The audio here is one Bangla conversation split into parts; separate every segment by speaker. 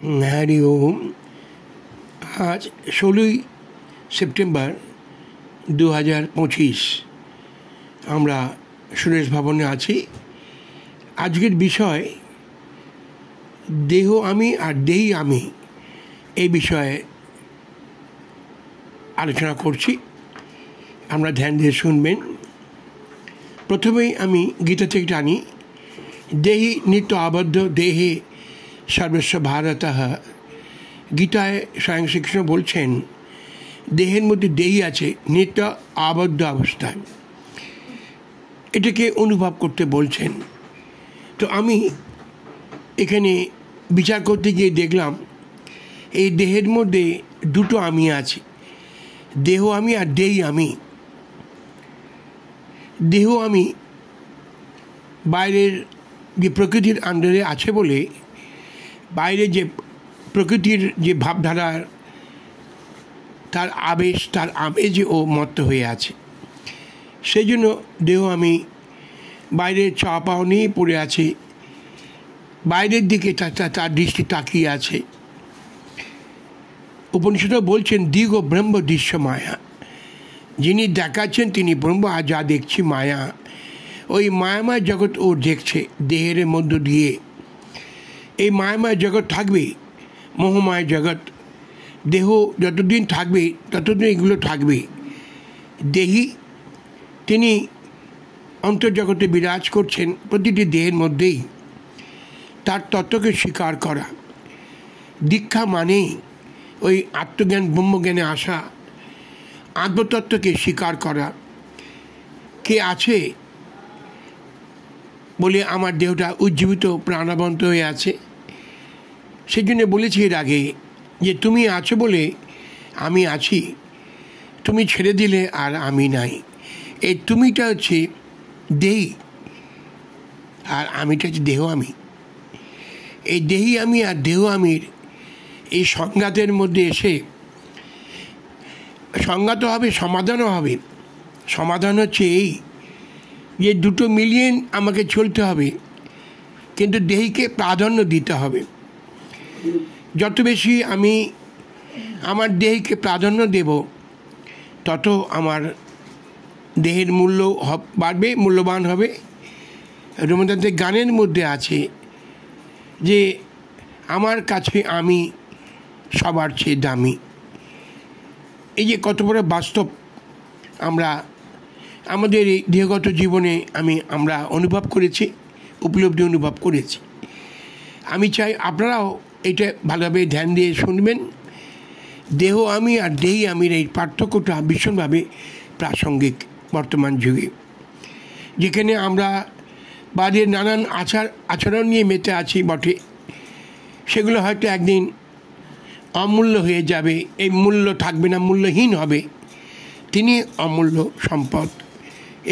Speaker 1: हरि ओम। आज 16 সেপ্টেম্বর 2025 আমরা সুরেশ ভবনে আছি। আজকের বিষয় দেহ আমি আর দেহি আমি, এই বিষয়ে আলোচনা করছি। আমরা ধ্যান দিয়ে শুনবেন। প্রথমেই আমি গীতা থেকে টানি, দেহি নিত্য আবদ্ধ দেহে সর্বস্ব ভারতঃ। গীতায় স্বয়ং শ্রীকৃষ্ণ বলছেন দেহের মধ্যে দেহি আছে নিত্য আবদ্ধ অবস্থায়, এটাকে অনুভব করতে বলছেন। তো আমি এখানে বিচার করতে গিয়ে দেখলাম এই দেহের মধ্যে দুটো আমি আছে, দেহ আমি আর দেহি আমি। দেহ আমি বাইরের যে প্রকৃতির আন্ডারে আছে বলে, বাইরে যে প্রকৃতির যে ভাবধারার তার আবেশ, তার আবেজে ও মত্ত হয়ে আছে, সেই জন্য দেহ আমি বাইরের চাওয়া পাওয়া নিয়ে পড়ে আছে, বাইরের দিকে তার দৃষ্টি তাকিয়ে আছে। উপনিষদও বলছেন দিগ ব্রহ্ম দৃশ্য মায়া, যিনি দেখাচ্ছেন তিনি ব্রহ্ম, আর যা দেখছি মায়া। ওই মায়াময় জগৎ ও দেখছে দেহের মধ্য দিয়ে। এই মায়াময় জগৎ থাকবে, মোহময় জগৎ। দেহ যতদিন থাকবে ততদিন এগুলো থাকবে। দেহি তিনি অন্তর্জগতে বিরাজ করছেন প্রতিটি দেহের মধ্যেই। তার তত্ত্বকে স্বীকার করা। দীক্ষা মানে ওই আত্মজ্ঞান ব্রহ্মজ্ঞানে আসা, আত্মতত্ত্বকে স্বীকার করা। কে আছে বলে আমার দেহটা উজ্জীবিত প্রাণবন্ত হয়ে আছে। সেই জন্য বলেছি এর আগে যে তুমি আছো বলে আমি আছি, তুমি ছেড়ে দিলে আর আমি নাই। এই তুমিটা হচ্ছে দেহি, আর আমিটা হচ্ছে দেহ আমি। এই দেহি আমি আর দেহ আমির এই সংঘাতের মধ্যে এসে সংঘাতও হবে, সমাধানও হবে। সমাধান হচ্ছে এই যে দুটো মিলিয়ে আমাকে চলতে হবে, কিন্তু দেহিকে প্রাধান্য দিতে হবে। যত বেশি আমি আমার দেহকে প্রাধান্য দেব, তত আমার দেহের মূল্য বাড়বে, মূল্যবান হবে। রবীন্দ্রনাথের গানের মধ্যে আছে যে আমার কাছে আমি সবার চেয়ে দামি। এই যে কত বড় বাস্তব আমরা আমাদের এই দেহগত জীবনে আমরা অনুভব করেছি, উপলব্ধি অনুভব করেছি। আমি চাই আপনারাও এটা ভালোভাবে ধ্যান দিয়ে শুনবেন। দেহ আমি আর দেহি আমির এই পার্থক্যটা ভীষণভাবে প্রাসঙ্গিক বর্তমান যুগে, যেখানে আমরা বাইরের নানান আচরণ নিয়ে মেতে আছি বটে, সেগুলো হয়তো একদিন অমূল্য হয়ে যাবে। এই মূল্য থাকবে না, মূল্যহীন হবে। তিনি অমূল্য সম্পদ।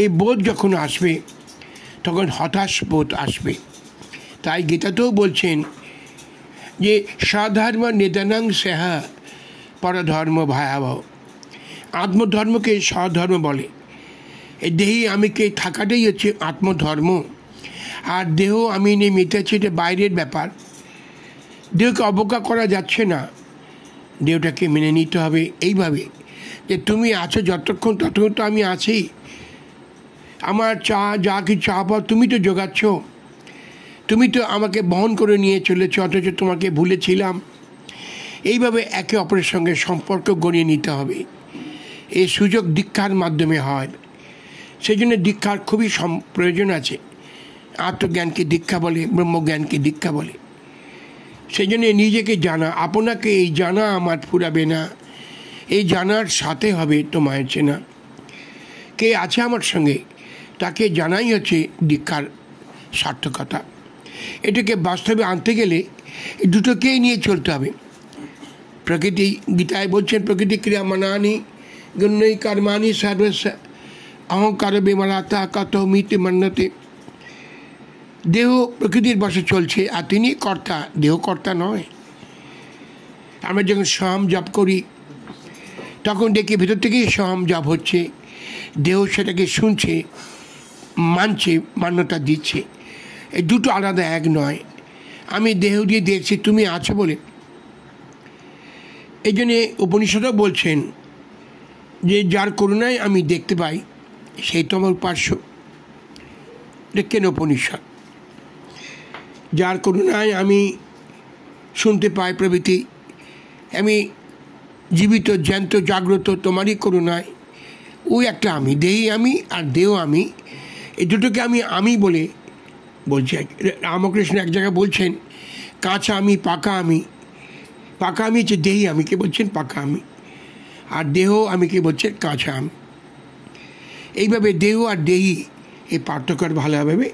Speaker 1: এই বোধ যখন আসবে তখন হতাশ বোধ আসবে। তাই গীতাতেও বলছেন যে স্বধর্ম নিধনাং সেহা পরধর্ম ভয়াবহ। আত্মধর্মকে স্বধর্ম বলে। এই দেহি আমিকে থাকাটাই হচ্ছে আত্মধর্ম। আর দেহ আমি নিয়ে মেতেছে, এটা বাইরের ব্যাপার। দেহকে অবজ্ঞা করা যাচ্ছে না, দেহটাকে মেনে নিতে হবে এইভাবে যে তুমি আছো যতক্ষণ, ততক্ষণ তো আমি আছি। আমার যা কিছু চাওয়া পাওয়া তুমি তো জোগাচ্ছ, তুমি তো আমাকে বহন করে নিয়ে চলেছ, অথচ তোমাকে ভুলেছিলাম। এইভাবে একে অপরের সঙ্গে সম্পর্ক গড়িয়ে নিতে হবে। এই সুযোগ দীক্ষার মাধ্যমে হয়। সেই জন্য দীক্ষার খুবই প্রয়োজন আছে। আত্মজ্ঞানকে দীক্ষা বলে, ব্রহ্মজ্ঞানকে দীক্ষা বলে। সেই জন্য নিজেকে জানা, আপনাকে এই জানা আমার ফুরাবে না, এই জানার সাথে হবে তোমায় চেনা। কে আছে আমার সঙ্গে তাকে জানাই হচ্ছে দীক্ষার সার্থকতা। এটাকে বাস্তবে আনতে গেলে এই দুটোকেই নিয়ে চলতে হবে। প্রকৃতি, গীতায় বলছেন প্রকৃতি ক্রিয়া মানানি গণ্যই কর্মাণি সর্বস্ব অহংকার বিমলাতা কত মিতি মন্যতে। দেহ প্রকৃতির বশে চলছে, আর তিনি কর্তা, দেহ কর্তা নয়। আমরা যখন সহম জপ করি তখন দেখি ভেতর থেকেই সহম জপ হচ্ছে, দেহ সেটাকে শুনছে, মানছে, মান্যতা দিচ্ছে। এই দুটো আলাদা, এক নয়। আমি দেহ দিয়ে দেখছি তুমি আছো বলে এই জন্যে উপনিষদও বলছেন যে যার করুণায় আমি দেখতে পাই সেই তো আমার উপাস্য। এটা কেন উপনিষদ? যার করুণায় আমি শুনতে পাই প্রভৃতি, আমি জীবিত জ্যান্ত জাগ্রত তোমারই করুণায়, ওই একটা আমি, দেহি আমি আর দেহ আমি, এই দুটোকে আমি বলে বলছি। রামকৃষ্ণ এক জায়গায় বলছেন কাঁচা আমি পাকা আমি। পাকা আমি হচ্ছে দেহি আমিকে বলছেন পাকা আমি, আর দেহ আমিকে বলছেন কাঁচা আমি। এইভাবে দেহ আর দেহি এই পার্থক্য ভালোভাবে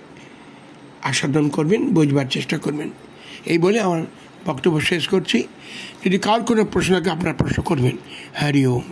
Speaker 1: আস্বাদন করবেন, বোঝবার চেষ্টা করবেন। এই বলে আমার বক্তব্য শেষ করছি। যদি কার কোনো প্রশ্ন থাকে আপনারা প্রশ্ন করবেন। হরি ওম।